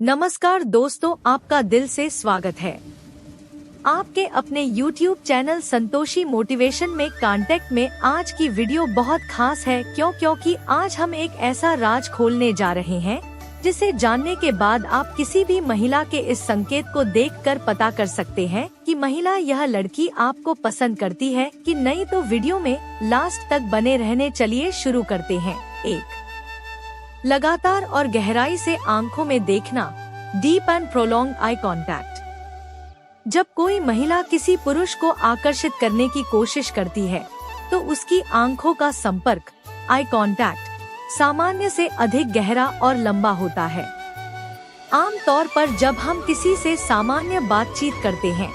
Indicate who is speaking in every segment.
Speaker 1: नमस्कार दोस्तों, आपका दिल से स्वागत है आपके अपने YouTube चैनल संतोषी मोटिवेशन में। कांटेक्ट में आज की वीडियो बहुत खास है क्योंकि आज हम एक ऐसा राज खोलने जा रहे हैं जिसे जानने के बाद आप किसी भी महिला के इस संकेत को देखकर पता कर सकते हैं कि महिला यह लड़की आपको पसंद करती है कि नहीं। तो वीडियो में लास्ट तक बने रहने। चलिए शुरू करते हैं। 1. लगातार और गहराई से आंखों में देखना, deep and prolong eye contact. जब कोई महिला किसी पुरुष को आकर्षित करने की कोशिश करती है तो उसकी आंखों का संपर्क, आई कॉन्टैक्ट, सामान्य से अधिक गहरा और लंबा होता है। आमतौर पर जब हम किसी से सामान्य बातचीत करते हैं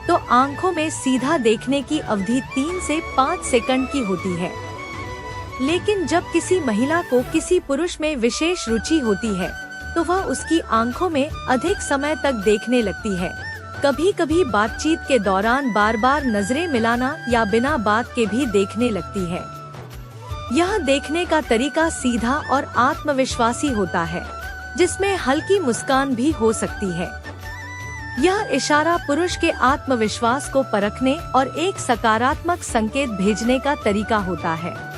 Speaker 1: तो आंखों में सीधा देखने की अवधि 3 से 5 सेकंड की होती है, लेकिन जब किसी महिला को किसी पुरुष में विशेष रुचि होती है तो वह उसकी आंखों में अधिक समय तक देखने लगती है। कभी कभी बातचीत के दौरान बार बार नजरें मिलाना या बिना बात के भी देखने लगती है। यह देखने का तरीका सीधा और आत्मविश्वासी होता है, जिसमें हल्की मुस्कान भी हो सकती है। यह इशारा पुरुष के आत्मविश्वास को परखने और एक सकारात्मक संकेत भेजने का तरीका होता है।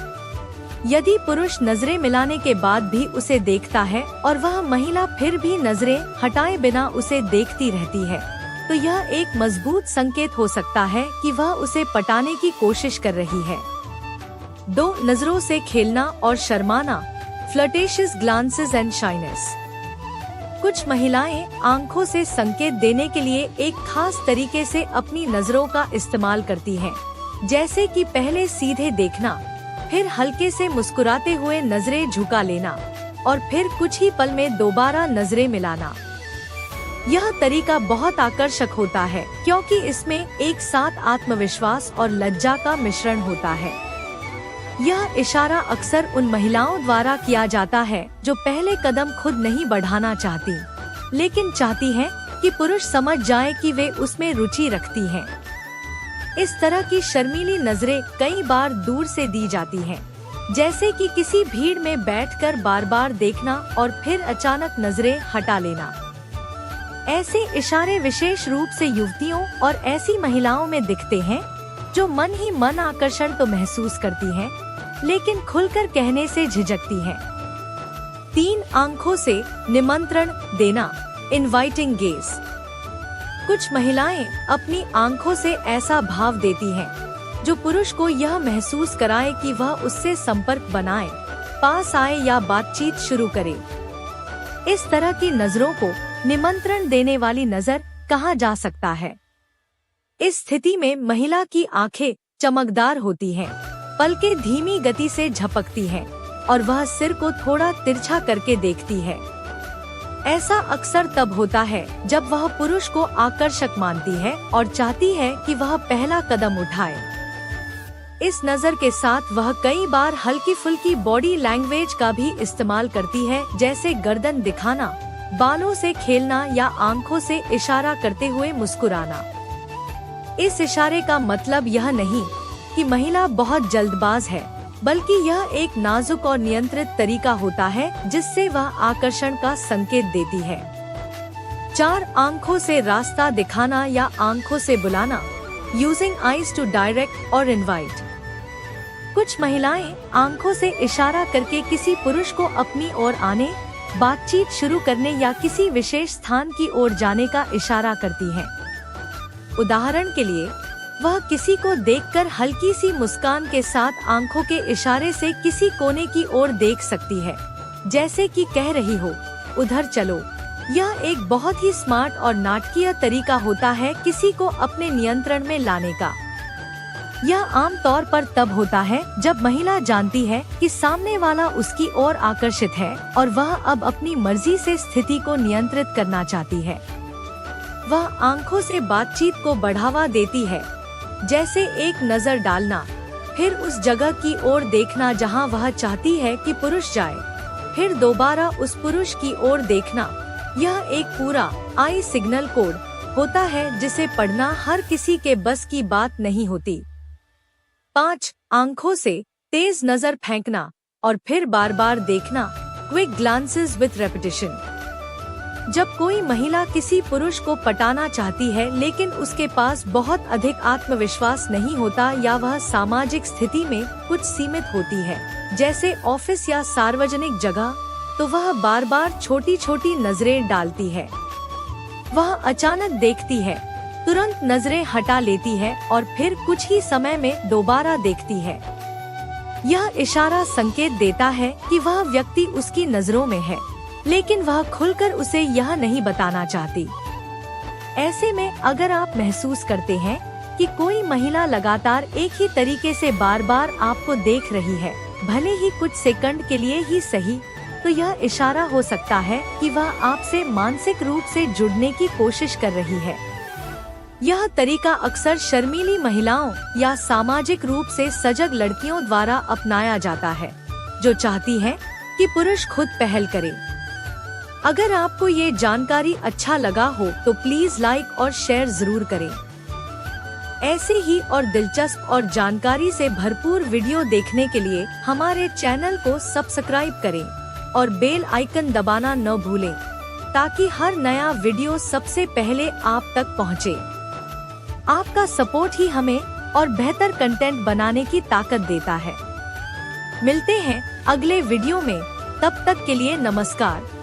Speaker 1: यदि पुरुष नजरें मिलाने के बाद भी उसे देखता है और वह महिला फिर भी नजरें हटाए बिना उसे देखती रहती है, तो यह एक मजबूत संकेत हो सकता है कि वह उसे पटाने की कोशिश कर रही है। 2. नजरों से खेलना और शर्माना, फ्लर्टेशियस ग्लांसेस एंड शाइनेस। कुछ महिलाएं आंखों से संकेत देने के लिए एक खास तरीके से अपनी नजरों का इस्तेमाल करती हैं, जैसे कि पहले सीधे देखना, फिर हल्के से मुस्कुराते हुए नजरें झुका लेना और फिर कुछ ही पल में दोबारा नजरें मिलाना। यह तरीका बहुत आकर्षक होता है क्योंकि इसमें एक साथ आत्मविश्वास और लज्जा का मिश्रण होता है। यह इशारा अक्सर उन महिलाओं द्वारा किया जाता है जो पहले कदम खुद नहीं बढ़ाना चाहती, लेकिन चाहती हैं कि पुरुष समझ जाए कि वे उसमें रुचि रखती हैं। इस तरह की शर्मीली नजरें कई बार दूर से दी जाती हैं, जैसे कि किसी भीड़ में बैठकर बार बार देखना और फिर अचानक नजरें हटा लेना। ऐसे इशारे विशेष रूप से युवतियों और ऐसी महिलाओं में दिखते हैं जो मन ही मन आकर्षण तो महसूस करती हैं, लेकिन खुलकर कहने से झिझकती हैं। 3. आंखों से निमंत्रण देना, इनवाइटिंग गेज। कुछ महिलाएं अपनी आंखों से ऐसा भाव देती हैं जो पुरुष को यह महसूस कराए कि वह उससे संपर्क बनाए, पास आए या बातचीत शुरू करे। इस तरह की नजरों को निमंत्रण देने वाली नजर कहा जा सकता है। इस स्थिति में महिला की आंखें चमकदार होती हैं, पलकें धीमी गति से झपकती हैं और वह सिर को थोड़ा तिरछा करके देखती है। ऐसा अक्सर तब होता है जब वह पुरुष को आकर्षक मानती है और चाहती है कि वह पहला कदम उठाए। इस नजर के साथ वह कई बार हल्की फुल्की बॉडी लैंग्वेज का भी इस्तेमाल करती है, जैसे गर्दन दिखाना, बालों से खेलना या आंखों से इशारा करते हुए मुस्कुराना। इस इशारे का मतलब यह नहीं कि महिला बहुत जल्दबाज है, बल्कि यह एक नाजुक और नियंत्रित तरीका होता है जिससे वह आकर्षण का संकेत देती है। 4. आंखों से रास्ता दिखाना या आंखों से बुलाना, यूजिंग आईज टू डायरेक्ट और इनवाइट। कुछ महिलाएं आंखों से इशारा करके किसी पुरुष को अपनी ओर आने, बातचीत शुरू करने या किसी विशेष स्थान की ओर जाने का इशारा करती हैं। उदाहरण के लिए, वह किसी को देखकर हल्की सी मुस्कान के साथ आंखों के इशारे से किसी कोने की ओर देख सकती है, जैसे कि कह रही हो, उधर चलो। यह एक बहुत ही स्मार्ट और नाटकीय तरीका होता है किसी को अपने नियंत्रण में लाने का। यह आमतौर पर तब होता है जब महिला जानती है कि सामने वाला उसकी ओर आकर्षित है और वह अब अपनी मर्जी से स्थिति को नियंत्रित करना चाहती है। वह आंखों से बातचीत को बढ़ावा देती है, जैसे एक नजर डालना, फिर उस जगह की ओर देखना जहां वह चाहती है कि पुरुष जाए, फिर दोबारा उस पुरुष की ओर देखना। यह एक पूरा आई सिग्नल कोड होता है जिसे पढ़ना हर किसी के बस की बात नहीं होती। 5. आंखों से तेज नजर फेंकना और फिर बार बार देखना, क्विक ग्लांसेस विथ रेपिटेशन। जब कोई महिला किसी पुरुष को पटाना चाहती है लेकिन उसके पास बहुत अधिक आत्मविश्वास नहीं होता या वह सामाजिक स्थिति में कुछ सीमित होती है, जैसे ऑफिस या सार्वजनिक जगह, तो वह बार बार छोटी छोटी नजरें डालती है। वह अचानक देखती है, तुरंत नजरें हटा लेती है और फिर कुछ ही समय में दोबारा देखती है। यह इशारा संकेत देता है कि वह व्यक्ति उसकी नजरों में है, लेकिन वह खुलकर उसे यह नहीं बताना चाहती। ऐसे में अगर आप महसूस करते हैं कि कोई महिला लगातार एक ही तरीके से बार बार आपको देख रही है, भले ही कुछ सेकंड के लिए ही सही, तो यह इशारा हो सकता है कि वह आपसे मानसिक रूप से जुड़ने की कोशिश कर रही है। यह तरीका अक्सर शर्मीली महिलाओं या सामाजिक रूप से सजग लड़कियों द्वारा अपनाया जाता है, जो चाहती हैं कि पुरुष खुद पहल करे। अगर आपको ये जानकारी अच्छा लगा हो तो प्लीज लाइक और शेयर जरूर करें। ऐसे ही और दिलचस्प और जानकारी से भरपूर वीडियो देखने के लिए हमारे चैनल को सब्सक्राइब करें और बेल आइकन दबाना न भूलें, ताकि हर नया वीडियो सबसे पहले आप तक पहुंचे। आपका सपोर्ट ही हमें और बेहतर कंटेंट बनाने की ताकत देता है। मिलते हैं अगले वीडियो में, तब तक के लिए नमस्कार।